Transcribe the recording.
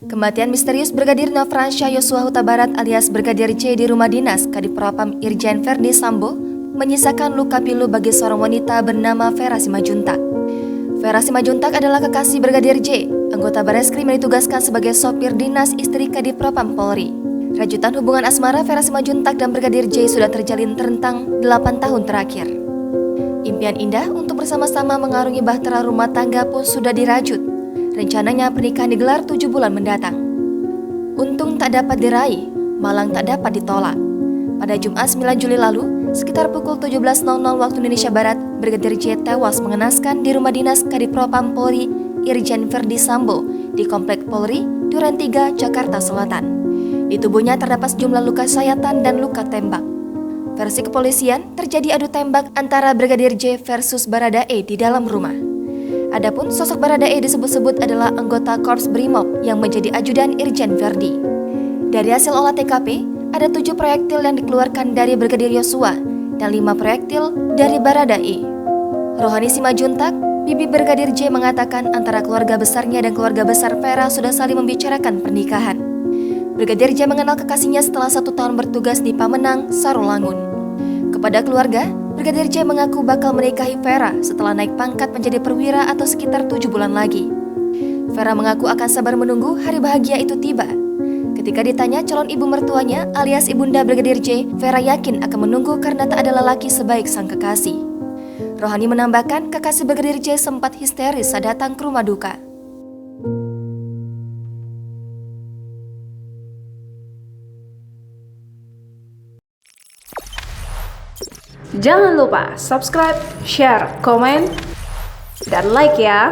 Kematian misterius Brigadir Nofransyah Yosua Huta Barat alias Brigadir J di rumah dinas Kadipropam Irjen Verdi Sambo menyisakan luka pilu bagi seorang wanita bernama Vera Simajuntak. Vera Simajuntak adalah kekasih Brigadir J, anggota Bareskrim yang ditugaskan sebagai sopir dinas istri Kadipropam Polri. Rajutan hubungan asmara Vera Simajuntak dan Brigadir J sudah terjalin rentang 8 tahun terakhir. Impian indah untuk bersama-sama mengarungi bahtera rumah tangga pun sudah dirajut. Rencananya pernikahan digelar 7 bulan mendatang. Untung tak dapat diraih, malang tak dapat ditolak. Pada Jumat 9 Juli lalu, sekitar pukul 17.00 waktu Indonesia Barat, Brigadir J tewas mengenaskan di rumah dinas Kadipropam Polri Irjen Verdi Sambo di Komplek Polri, Duren 3, Jakarta Selatan. Di tubuhnya terdapat sejumlah luka sayatan dan luka tembak. Versi kepolisian, terjadi adu tembak antara Brigadir J versus Baradae di dalam rumah. Adapun sosok Baradae disebut-sebut adalah anggota Korps Brimob yang menjadi ajudan Irjen Verdi. Dari hasil olah TKP, ada 7 proyektil yang dikeluarkan dari Brigadir Yosua dan 5 proyektil dari Baradae. Rohani Simajuntak, bibi Brigadir J mengatakan antara keluarga besarnya dan keluarga besar Vera sudah saling membicarakan pernikahan. Brigadir J mengenal kekasihnya setelah 1 tahun bertugas di Pamenang, Sarolangun. Kepada keluarga, Brigadir J mengaku bakal menikahi Vera setelah naik pangkat menjadi perwira atau sekitar 7 bulan lagi. Vera mengaku akan sabar menunggu hari bahagia itu tiba. Ketika ditanya calon ibu mertuanya alias ibunda Brigadir J, Vera yakin akan menunggu karena tak ada lelaki sebaik sang kekasih. Rohani menambahkan kekasih Brigadir J sempat histeris saat datang ke rumah duka. Jangan lupa subscribe, share, komen, dan like ya.